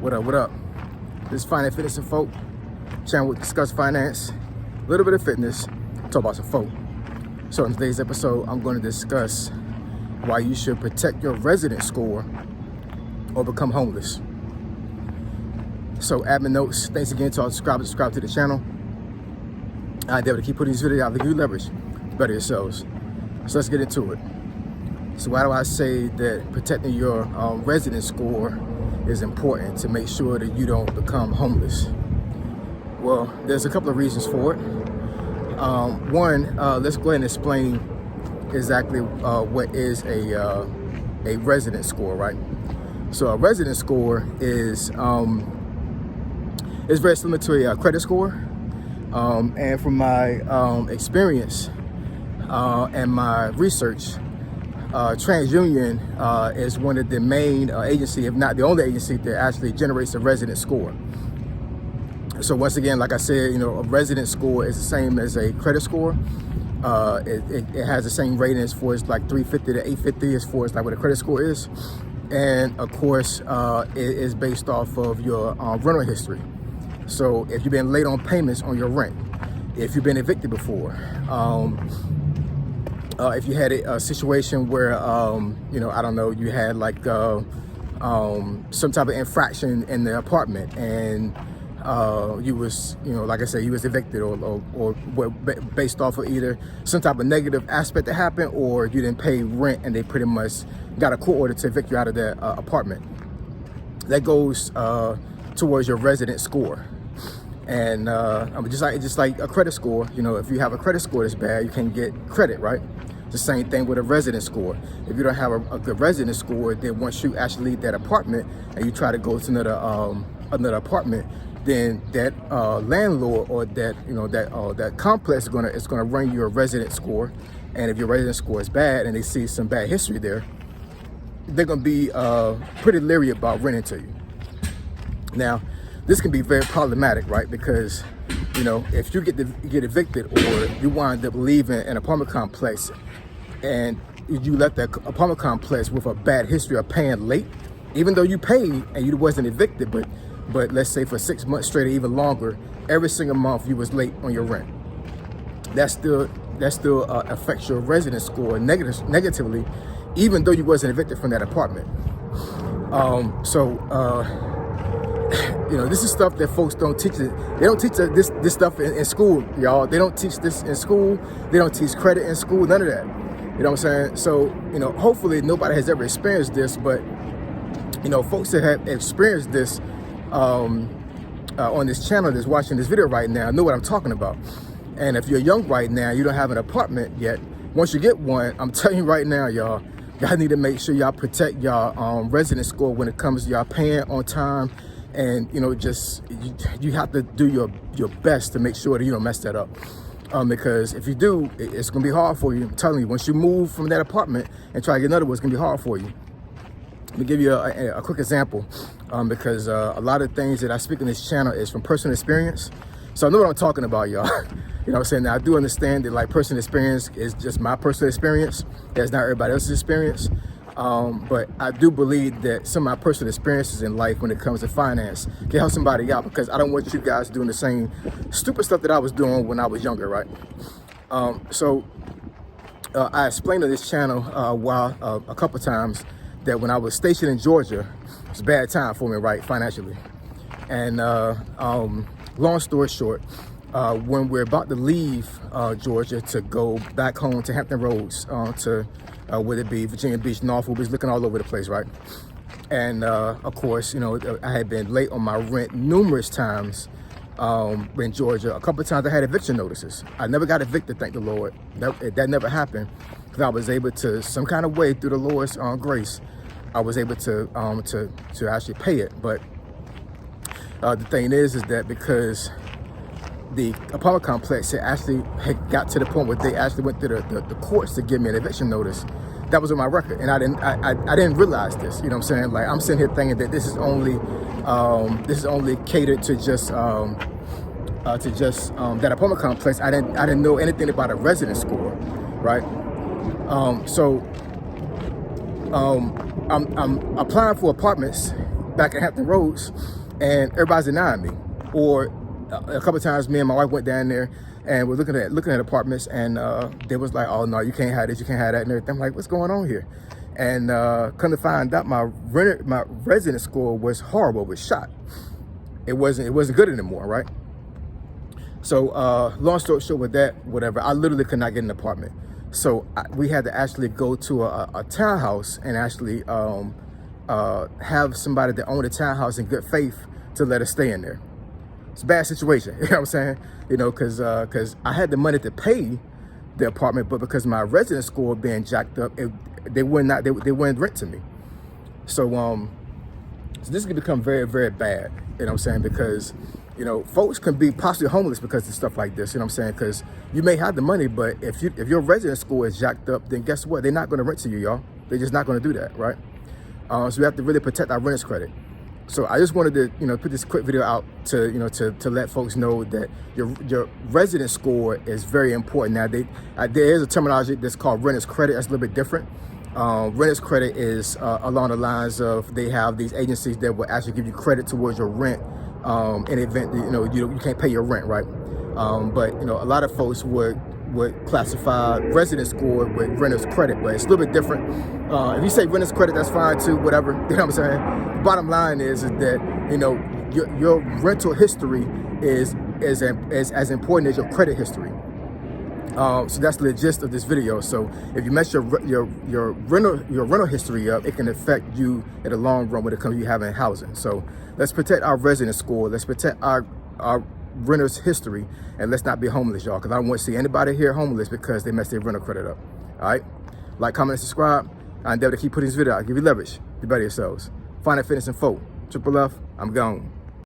What up, what up? This is Finance, Fitness, and Folk. Channel will discuss finance, a little bit of fitness, talk about some folk. So in today's episode, I'm going to discuss why you should protect your resident score or become homeless. So admin notes, thanks again to all subscribe to the channel. I endeavor to keep putting these videos out to give you leverage to better yourselves. So let's get into it. So why do I say that protecting your resident score is important to make sure that you don't become homeless? Well, there's a couple of reasons for it. One, let's go ahead and explain exactly what is a resident score, right? So a resident score is very similar to a credit score. And from my experience and my research, TransUnion is one of the main agency, if not the only agency, that actually generates a resident score. So once again, like I said, you know, a resident score is the same as a credit score. It has the same rating as far as like 350 to 850 as far as like what a credit score is. And of course, it is based off of your rental history. So if you've been late on payments on your rent, if you've been evicted before, if you had a situation where, you know, I don't know, you had like some type of infraction in the apartment and you was, you know, like I said, you was evicted or based off of either some type of negative aspect that happened, or you didn't pay rent and they pretty much got a court order to evict you out of that apartment. That goes towards your resident score. And just like a credit score, you know, if you have a credit score that's bad, you can't get credit, right? It's the same thing with a resident score. If you don't have a good resident score, then once you actually leave that apartment and you try to go to another apartment, then that landlord or that, you know, that complex is gonna run your resident score. And if your resident score is bad and they see some bad history there, they're gonna be pretty leery about renting to you. Now, this can be very problematic, right? Because, you know, if you get evicted or you wind up leaving an apartment complex and you left that apartment complex with a bad history of paying late, even though you paid and you wasn't evicted, but let's say for 6 months straight or even longer, every single month you was late on your rent, that still affects your resident score negatively, even though you wasn't evicted from that apartment. You know, this is stuff that folks don't teach. They don't teach this stuff in school, y'all. They don't teach this in school. They don't teach credit in school, none of that. You know what I'm saying? So, you know, hopefully nobody has ever experienced this, but, you know, folks that have experienced this on this channel that's watching this video right now know what I'm talking about. And if you're young right now, you don't have an apartment yet, once you get one, I'm telling you right now, y'all need to make sure y'all protect y'all resident score when it comes to y'all paying on time. And, you know, just you have to do your best to make sure that you don't mess that up. Because if you do, it's going to be hard for you. I'm telling you, once you move from that apartment and try to get another one, it's going to be hard for you. Let me give you a quick example, because a lot of things that I speak on this channel is from personal experience. So I know what I'm talking about, y'all. You know what I'm saying? Now, I do understand that, like, personal experience is just my personal experience. That's not everybody else's experience. But I do believe that some of my personal experiences in life when it comes to finance can help somebody out, because I don't want you guys doing the same stupid stuff that I was doing when I was younger, right? I explained on this channel a couple times that when I was stationed in Georgia, it was a bad time for me, right, financially. And long story short, when we're about to leave Georgia to go back home to Hampton Roads, to whether it be Virginia Beach, Norfolk, was looking all over the place, right? And of course, you know, I had been late on my rent numerous times in Georgia. A couple of times I had eviction notices. I never got evicted, thank the Lord. That never happened, because I was able to, some kind of way through the Lord's grace, I was able to actually pay it. But the thing is that because the apartment complex had got to the point where they actually went to the courts to give me an eviction notice, that was on my record, and I didn't realize this. You know what I'm saying? Like, I'm sitting here thinking that this is only catered to just that apartment complex. I didn't know anything about a resident score, right? I'm applying for apartments back at Hampton Roads, and everybody's denying me. Or a couple of times, me and my wife went down there and we're looking at apartments, and they was like, "Oh no, you can't have this, you can't have that," and everything. I'm like, "What's going on here?" And come to find out, my resident score was horrible, was shot. It wasn't good anymore, right? So long story short with that, whatever, I literally could not get an apartment. So we had to actually go to a townhouse and actually have somebody that owned the townhouse in good faith to let us stay in there. It's a bad situation, you know what I'm saying? You know, because I had the money to pay the apartment, but because my resident score being jacked up, they wouldn't rent to me. So so this could become very, very bad, you know what I'm saying? Because, you know, folks can be possibly homeless because of stuff like this, you know what I'm saying? Because you may have the money, but if your resident score is jacked up, then guess what? They're not going to rent to you, y'all. They're just not going to do that, right? So we have to really protect our renters credit. So I just wanted to, you know, put this quick video out to, you know, to let folks know that your resident score is very important. Now, there is a terminology that's called renter's credit. That's a little bit different. Renter's credit is along the lines of they have these agencies that will actually give you credit towards your rent in the event that, you know, you can't pay your rent, right? But, you know, a lot of folks would classify resident score with renter's credit, but it's a little bit different. If you say renter's credit, that's fine too, whatever, you know what I'm saying? The bottom line is that, you know, your rental history is as important as your credit history. So that's the gist of this video. So if you mess your rental history up, it can affect you in the long run when it comes to you having housing. So let's protect our resident score. Let's protect our renter's history, and let's not be homeless, y'all, because I don't want to see anybody here homeless because they messed their rental credit up. All right, like, comment, and subscribe. I endeavor to keep putting this video out, give you leverage, be better yourselves. Find Fitness Info, Triple F, I'm gone.